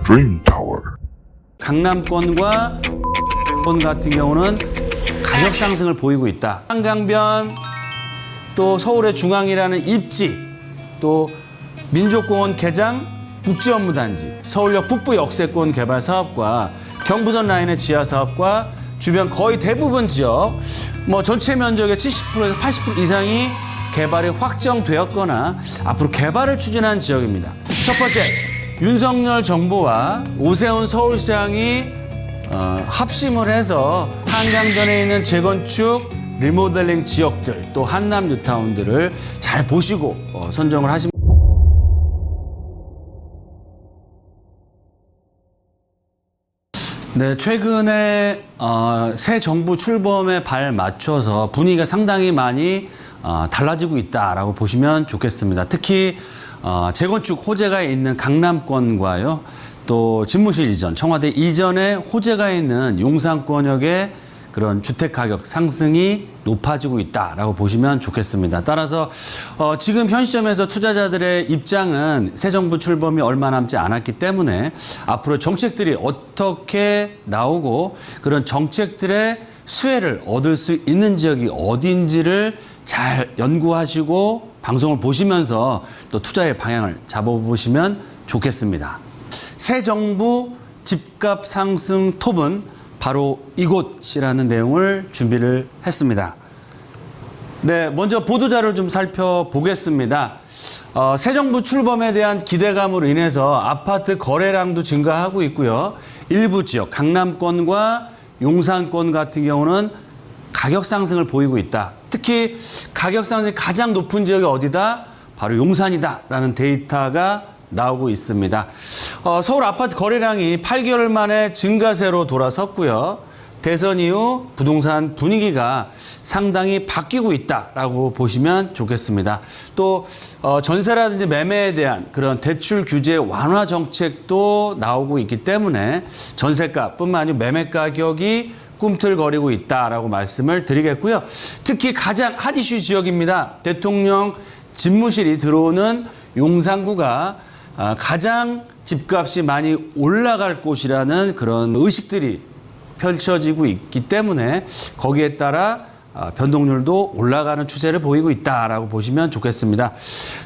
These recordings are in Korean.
Dream Tower. 강남권과 권 같은 경우는 가격 상승을 보이고 있다. 한강변, 또 서울의 중앙이라는 입지, 또 민족공원 개장, 국제업무단지, 서울역 북부 역세권 개발 사업과 경부선 라인의 지하 사업과 주변 거의 대부분 지역, 전체 면적의 70%에서 80% 이상이 개발이 확정되었거나 앞으로 개발을 추진한 지역입니다. 첫 번째, 윤석열 정부와 오세훈 서울시장이 합심을 해서 한강변에 있는 재건축, 리모델링 지역들, 또 한남 뉴타운들을 잘 보시고 선정을 하신. 네, 최근에 새 정부 출범에 발 맞춰서 분위기가 상당히 많이 달라지고 있다라고 보시면 좋겠습니다. 특히 재건축 호재가 있는 강남권과요, 또 집무실 이전, 청와대 이전에 호재가 있는 용산권역의 그런 주택 가격 상승이 높아지고 있다라고 보시면 좋겠습니다. 따라서 지금 현 시점에서 투자자들의 입장은 새 정부 출범이 얼마 남지 않았기 때문에 앞으로 정책들이 어떻게 나오고 그런 정책들의 수혜를 얻을 수 있는 지역이 어디인지를 잘 연구하시고 방송을 보시면서 또 투자의 방향을 잡아보시면 좋겠습니다. 새 정부 집값 상승 톱은 바로 이곳이라는 내용을 준비를 했습니다. 네, 먼저 보도자료를 좀 살펴보겠습니다. 새 정부 출범에 대한 기대감으로 인해서 아파트 거래량도 증가하고 있고요. 일부 지역, 강남권과 용산권 같은 경우는 가격 상승을 보이고 있다. 특히 가격 상승이 가장 높은 지역이 어디다? 바로 용산이다라는 데이터가 나오고 있습니다. 서울 아파트 거래량이 8개월 만에 증가세로 돌아섰고요. 대선 이후 부동산 분위기가 상당히 바뀌고 있다라고 보시면 좋겠습니다. 또 전세라든지 매매에 대한 그런 대출 규제 완화 정책도 나오고 있기 때문에 전세가뿐만 아니라 매매 가격이 꿈틀거리고 있다라고 말씀을 드리겠고요. 특히 가장 핫 이슈 지역입니다. 대통령 집무실이 들어오는 용산구가 가장 집값이 많이 올라갈 곳이라는 그런 의식들이 펼쳐지고 있기 때문에 거기에 따라 변동률도 올라가는 추세를 보이고 있다라고 보시면 좋겠습니다.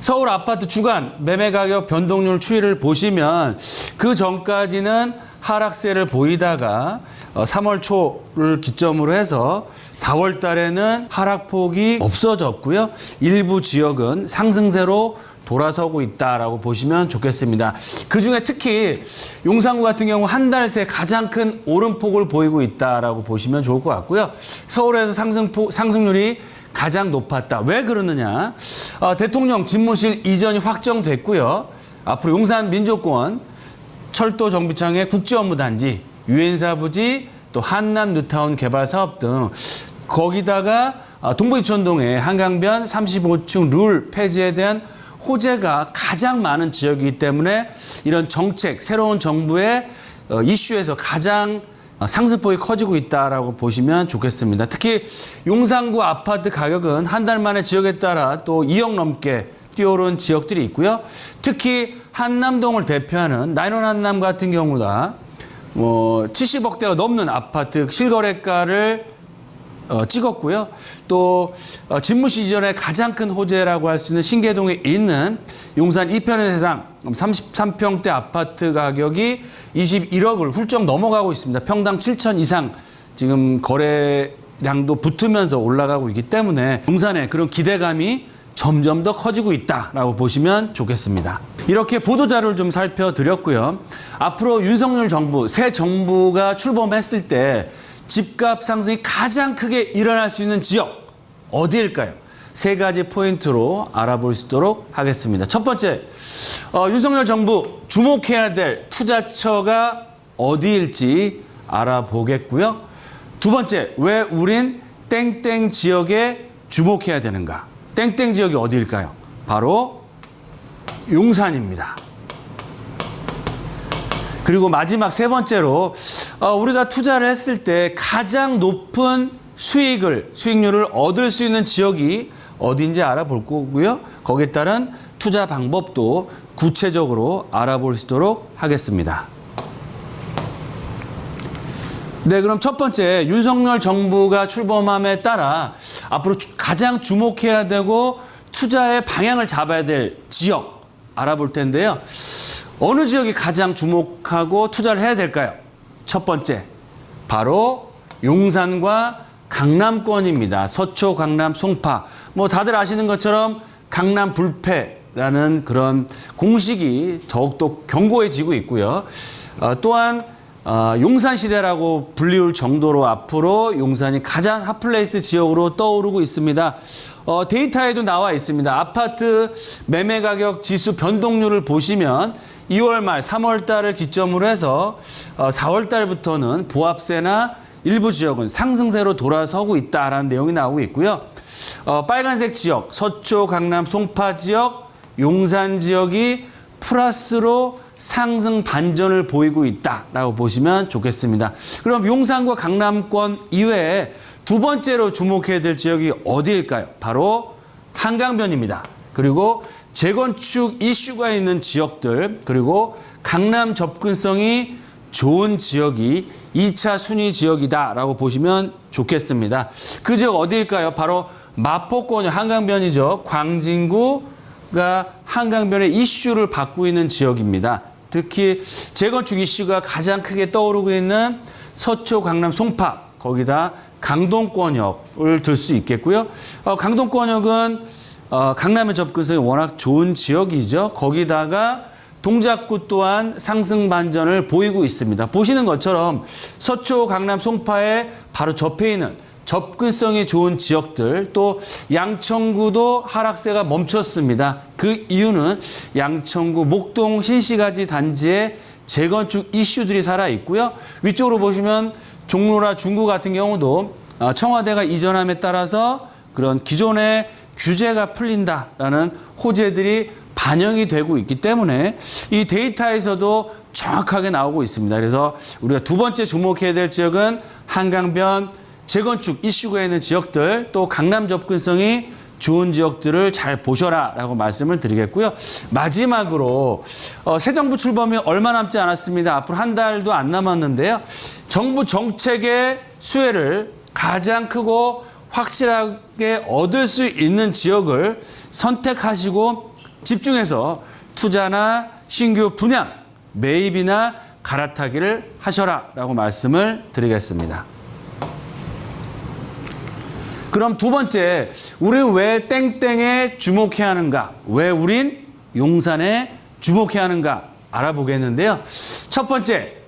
서울 아파트 주간 매매 가격 변동률 추이를 보시면 그 전까지는 하락세를 보이다가 3월 초를 기점으로 해서 4월 달에는 하락폭이 없어졌고요. 일부 지역은 상승세로 돌아서고 있다라고 보시면 좋겠습니다. 그중에 특히 용산구 같은 경우 한 달 새 가장 큰 오름폭을 보이고 있다라고 보시면 좋을 것 같고요. 서울에서 상승률이 가장 높았다. 왜 그러느냐? 대통령 집무실 이전이 확정됐고요. 앞으로 용산 민족공원, 철도 정비창의 국제업무단지, 유엔사 부지, 또 한남 뉴타운 개발 사업 등 거기다가 동부이촌동의 한강변 35층 룰 폐지에 대한 호재가 가장 많은 지역이기 때문에 이런 정책, 새로운 정부의 이슈에서 가장 상승폭이 커지고 있다라고 보시면 좋겠습니다. 특히 용산구 아파트 가격은 한 달 만에 지역에 따라 또 2억 넘게 뛰어오른 지역들이 있고요. 특히 한남동을 대표하는 나인원 한남 같은 경우다 70억대가 넘는 아파트 실거래가를 찍었고요. 또 집무실 이전에 가장 큰 호재라고 할 수 있는 신계동에 있는 용산 이편의 세상 33평대 아파트 가격이 21억을 훌쩍 넘어가고 있습니다. 평당 7천 이상 지금 거래량도 붙으면서 올라가고 있기 때문에 용산의 그런 기대감이 점점 더 커지고 있다라고 보시면 좋겠습니다. 이렇게 보도자료를 좀 살펴드렸고요. 앞으로 윤석열 정부, 새 정부가 출범했을 때 집값 상승이 가장 크게 일어날 수 있는 지역 어디일까요? 세 가지 포인트로 알아볼 수 있도록 하겠습니다. 첫 번째, 윤석열 정부 주목해야 될 투자처가 어디일지 알아보겠고요. 두 번째, 왜 우린 땡땡 지역에 주목해야 되는가? 땡땡 지역이 어디일까요? 바로 용산입니다. 그리고 마지막 세 번째로 우리가 투자를 했을 때 가장 높은 수익률을 얻을 수 있는 지역이 어디인지 알아볼 거고요. 거기에 따른 투자 방법도 구체적으로 알아볼 수 있도록 하겠습니다. 네, 그럼 첫 번째 윤석열 정부가 출범함에 따라 앞으로 가장 주목해야 되고 투자의 방향을 잡아야 될 지역 알아볼 텐데요. 어느 지역이 가장 주목하고 투자를 해야 될까요? 첫 번째, 바로 용산과 강남권입니다. 서초, 강남, 송파. 뭐 다들 아시는 것처럼 강남 불패라는 그런 공식이 더욱더 견고해지고 있고요. 또한 용산 시대라고 불리울 정도로 앞으로 용산이 가장 핫플레이스 지역으로 떠오르고 있습니다. 데이터에도 나와 있습니다. 아파트 매매 가격 지수 변동률을 보시면 2월 말 3월 달을 기점으로 해서 4월 달부터는 보합세나 일부 지역은 상승세로 돌아서고 있다라는 내용이 나오고 있고요. 빨간색 지역, 서초, 강남, 송파 지역, 용산 지역이 플러스로 상승 반전을 보이고 있다라고 보시면 좋겠습니다. 그럼 용산과 강남권 이외에 두 번째로 주목해야 될 지역이 어디일까요? 바로 한강변입니다. 그리고 재건축 이슈가 있는 지역들, 그리고 강남 접근성이 좋은 지역이 2차 순위 지역이다라고 보시면 좋겠습니다. 그 지역 어디일까요? 바로 마포권이 한강변이죠. 광진구가 한강변의 이슈를 받고 있는 지역입니다. 특히 재건축 이슈가 가장 크게 떠오르고 있는 서초, 강남, 송파, 거기다 강동권역을 들 수 있겠고요. 강동권역은 강남의 접근성이 워낙 좋은 지역이죠. 거기다가 동작구 또한 상승 반전을 보이고 있습니다. 보시는 것처럼 서초, 강남, 송파에 바로 접해 있는 접근성이 좋은 지역들, 또 양천구도 하락세가 멈췄습니다. 그 이유는 양천구 목동 신시가지 단지의 재건축 이슈들이 살아있고요. 위쪽으로 보시면 종로나 중구 같은 경우도 청와대가 이전함에 따라서 그런 기존의 규제가 풀린다라는 호재들이 반영이 되고 있기 때문에 이 데이터에서도 정확하게 나오고 있습니다. 그래서 우리가 두 번째 주목해야 될 지역은 한강변, 재건축 이슈가 있는 지역들, 또 강남 접근성이 좋은 지역들을 잘 보셔라 라고 말씀을 드리겠고요. 마지막으로 새 정부 출범이 얼마 남지 않았습니다. 앞으로 한 달도 안 남았는데요. 정부 정책의 수혜를 가장 크고 확실하게 얻을 수 있는 지역을 선택하시고 집중해서 투자나 신규 분양, 매입이나 갈아타기를 하셔라 라고 말씀을 드리겠습니다. 그럼 두 번째, 우리는 왜 땡땡에 주목해야 하는가? 왜 우린 용산에 주목해야 하는가? 알아보겠는데요. 첫 번째,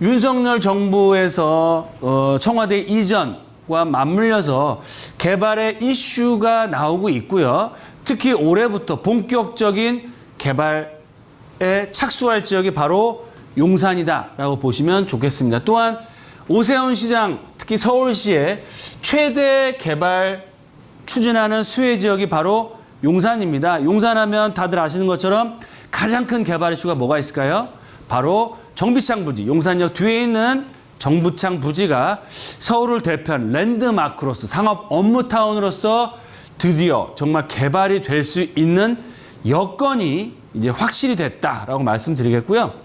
윤석열 정부에서 청와대 이전과 맞물려서 개발의 이슈가 나오고 있고요. 특히 올해부터 본격적인 개발에 착수할 지역이 바로 용산이다라고 보시면 좋겠습니다. 또한 오세훈 시장, 특히 서울시의 최대 개발 추진하는 수혜 지역이 바로 용산입니다. 용산하면 다들 아시는 것처럼 가장 큰 개발 이슈가 뭐가 있을까요? 바로 정비창 부지, 용산역 뒤에 있는 정부창 부지가 서울을 대표하는 랜드마크로서 상업 업무타운으로서 드디어 정말 개발이 될 수 있는 여건이 이제 확실히 됐다라고 말씀드리겠고요.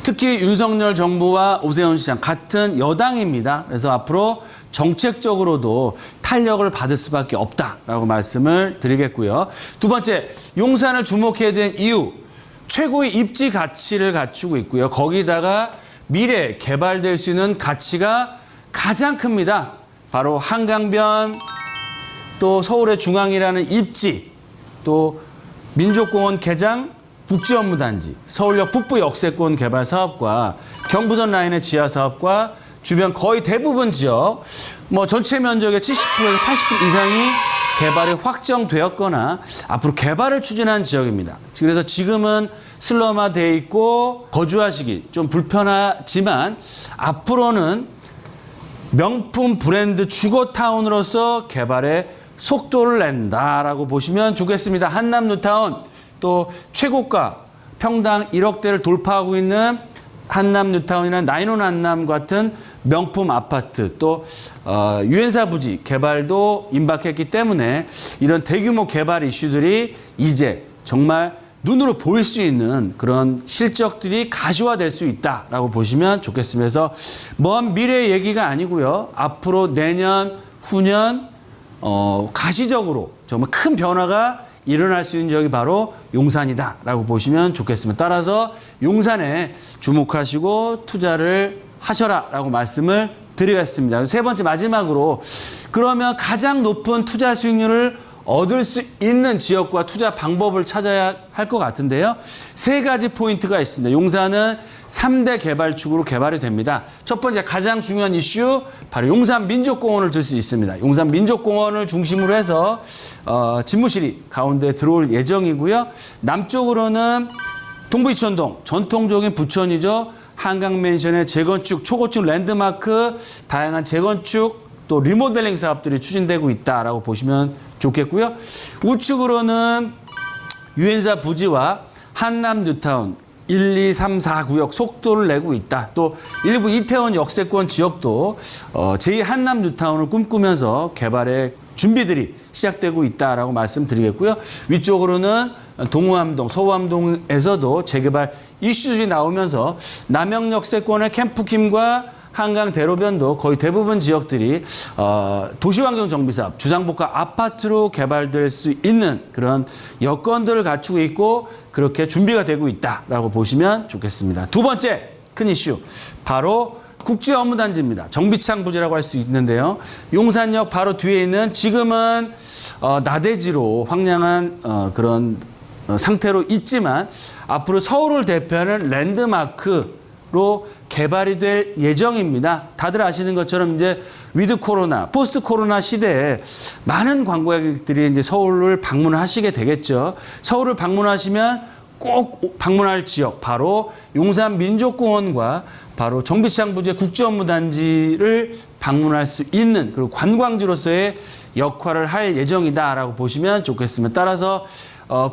특히 윤석열 정부와 오세훈 시장 같은 여당입니다. 그래서 앞으로 정책적으로도 탄력을 받을 수밖에 없다라고 말씀을 드리겠고요. 두 번째, 용산을 주목해야 되는 이유, 최고의 입지 가치를 갖추고 있고요. 거기다가 미래 개발될 수 있는 가치가 가장 큽니다. 바로 한강변, 또 서울의 중앙이라는 입지, 또 민족공원 개장, 국제업무단지, 서울역 북부 역세권 개발 사업과 경부선 라인의 지하 사업과 주변 거의 대부분 지역, 전체 면적의 70%에서 80% 이상이 개발이 확정되었거나 앞으로 개발을 추진한 지역입니다. 그래서 지금은 슬럼화되어 있고 거주하시기 좀 불편하지만 앞으로는 명품 브랜드 주거타운으로서 개발에 속도를 낸다라고 보시면 좋겠습니다. 한남 뉴타운, 또 최고가 평당 1억대를 돌파하고 있는 한남 뉴타운이나 나인원 한남 같은 명품 아파트, 또 유엔사 부지 개발도 임박했기 때문에 이런 대규모 개발 이슈들이 이제 정말 눈으로 보일 수 있는 그런 실적들이 가시화될 수 있다라고 보시면 좋겠습니다. 그래서 먼 미래 얘기가 아니고요. 앞으로 내년, 후년 가시적으로 정말 큰 변화가 일어날 수 있는 지역이 바로 용산이다라고 보시면 좋겠습니다. 따라서 용산에 주목하시고 투자를 하셔라라고 말씀을 드리겠습니다. 세 번째 마지막으로 그러면 가장 높은 투자 수익률을 얻을 수 있는 지역과 투자 방법을 찾아야 할 것 같은데요. 세 가지 포인트가 있습니다. 용산은 3대 개발축으로 개발이 됩니다. 첫 번째 가장 중요한 이슈 바로 용산 민족공원을 들 수 있습니다. 용산 민족공원을 중심으로 해서 집무실이 가운데 들어올 예정이고요. 남쪽으로는 동부이천동 전통적인 부천이죠. 한강맨션의 재건축, 초고층 랜드마크, 다양한 재건축 또 리모델링 사업들이 추진되고 있다라고 보시면 좋겠고요. 우측으로는 유엔사 부지와 한남 뉴타운 1, 2, 3, 4 구역 속도를 내고 있다. 또 일부 이태원 역세권 지역도 제2 한남 뉴타운을 꿈꾸면서 개발의 준비들이 시작되고 있다라고 말씀드리겠고요. 위쪽으로는 동우암동, 서우암동에서도 재개발 이슈들이 나오면서 남영 역세권의 캠프킴과 한강 대로변도 거의 대부분 지역들이 도시환경 정비 사업, 주상복합 아파트로 개발될 수 있는 그런 여건들을 갖추고 있고 그렇게 준비가 되고 있다라고 보시면 좋겠습니다. 두 번째 큰 이슈 바로 국제업무단지입니다. 정비창 부지라고 할 수 있는데요. 용산역 바로 뒤에 있는 지금은 나대지로 황량한 그런 상태로 있지만 앞으로 서울을 대표하는 랜드마크로 개발이 될 예정입니다. 다들 아시는 것처럼 이제 위드 코로나, 포스트 코로나 시대에 많은 관광객들이 이제 서울을 방문하시게 되겠죠. 서울을 방문하시면 꼭 방문할 지역 바로 용산 민족공원과 바로 정비창 부지의 국제업무단지를 방문할 수 있는 그리고 관광지로서의 역할을 할 예정이다라고 보시면 좋겠습니다. 따라서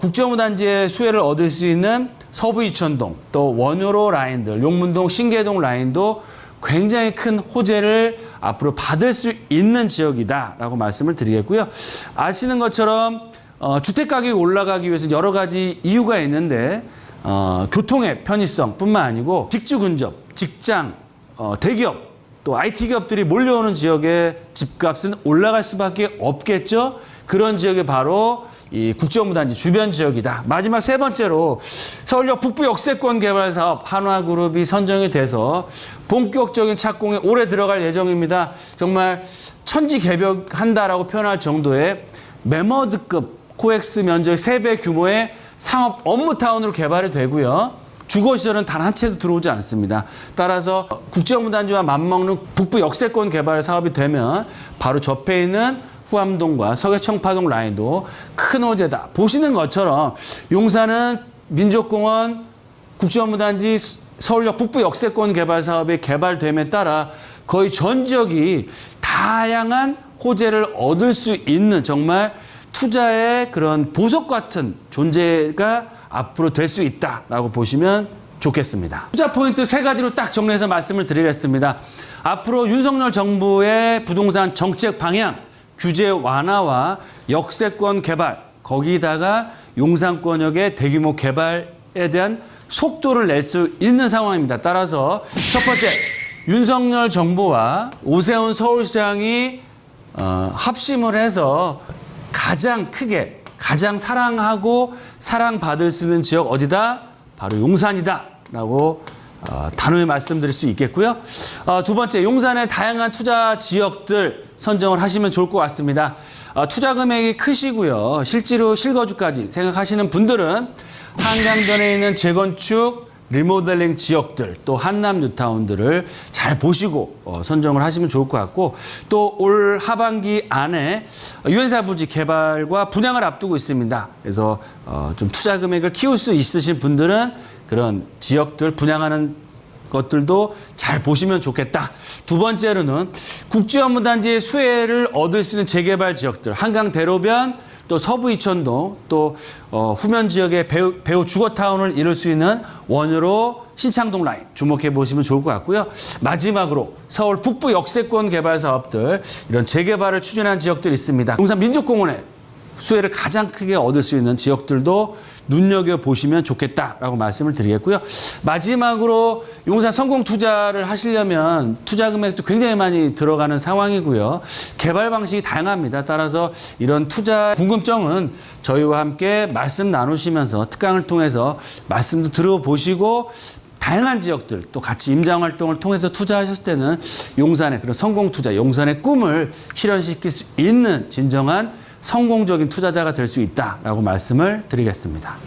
국제업무단지의 수혜를 얻을 수 있는 서부 이천동, 또 원효로 라인들, 용문동, 신계동 라인도 굉장히 큰 호재를 앞으로 받을 수 있는 지역이다라고 말씀을 드리겠고요. 아시는 것처럼 주택 가격이 올라가기 위해서 여러 가지 이유가 있는데 교통의 편의성뿐만 아니고 직주 근접, 직장, 대기업, 또 IT 기업들이 몰려오는 지역의 집값은 올라갈 수밖에 없겠죠. 그런 지역이 바로 이 국제업무단지 주변 지역이다. 마지막 세 번째로 서울역 북부 역세권 개발 사업 한화그룹이 선정이 돼서 본격적인 착공에 올해 들어갈 예정입니다. 정말 천지개벽한다라고 표현할 정도의 매머드급 코엑스 면적 3배 규모의 상업 업무타운으로 개발이 되고요. 주거시설은 단 한 채도 들어오지 않습니다. 따라서 국제업무단지와 맞먹는 북부 역세권 개발 사업이 되면 바로 접해 있는 후암동과 서계청파동 라인도 큰 호재다. 보시는 것처럼 용산은 민족공원, 국제업무단지, 서울역 북부 역세권 개발 사업이 개발됨에 따라 거의 전 지역이 다양한 호재를 얻을 수 있는 정말 투자의 그런 보석 같은 존재가 앞으로 될 수 있다라고 보시면 좋겠습니다. 투자 포인트 세 가지로 딱 정리해서 말씀을 드리겠습니다. 앞으로 윤석열 정부의 부동산 정책 방향, 규제 완화와 역세권 개발, 거기다가 용산권역의 대규모 개발에 대한 속도를 낼 수 있는 상황입니다. 따라서 첫 번째, 윤석열 정부와 오세훈 서울시장이 합심을 해서 가장 크게, 가장 사랑하고 사랑받을 수 있는 지역 어디다? 바로 용산이다 라고 단호히 말씀드릴 수 있겠고요. 두 번째, 용산의 다양한 투자 지역들 선정을 하시면 좋을 것 같습니다. 투자 금액이 크시고요. 실제로 실거주까지 생각하시는 분들은 한강변에 있는 재건축, 리모델링 지역들, 또 한남 뉴타운들을 잘 보시고 선정을 하시면 좋을 것 같고, 또 올 하반기 안에 유엔사 부지 개발과 분양을 앞두고 있습니다. 그래서 좀 투자 금액을 키울 수 있으신 분들은 그런 지역들 분양하는 것들도 잘 보시면 좋겠다. 두 번째로는 국제업무단지의 수혜를 얻을 수 있는 재개발 지역들, 한강 대로변, 또 서부 이천동, 또 후면 지역의 배우 주거타운을 이룰 수 있는 원효로 신창동 라인 주목해 보시면 좋을 것 같고요. 마지막으로 서울 북부 역세권 개발 사업들, 이런 재개발을 추진한 지역들이 있습니다. 용산 민족공원에 수혜를 가장 크게 얻을 수 있는 지역들도 눈여겨보시면 좋겠다라고 말씀을 드리겠고요. 마지막으로 용산 성공 투자를 하시려면 투자 금액도 굉장히 많이 들어가는 상황이고요. 개발 방식이 다양합니다. 따라서 이런 투자 궁금증은 저희와 함께 말씀 나누시면서 특강을 통해서 말씀도 들어보시고 다양한 지역들 또 같이 임장 활동을 통해서 투자하셨을 때는 용산의 그런 성공 투자, 용산의 꿈을 실현시킬 수 있는 진정한 성공적인 투자자가 될 수 있다라고 말씀을 드리겠습니다.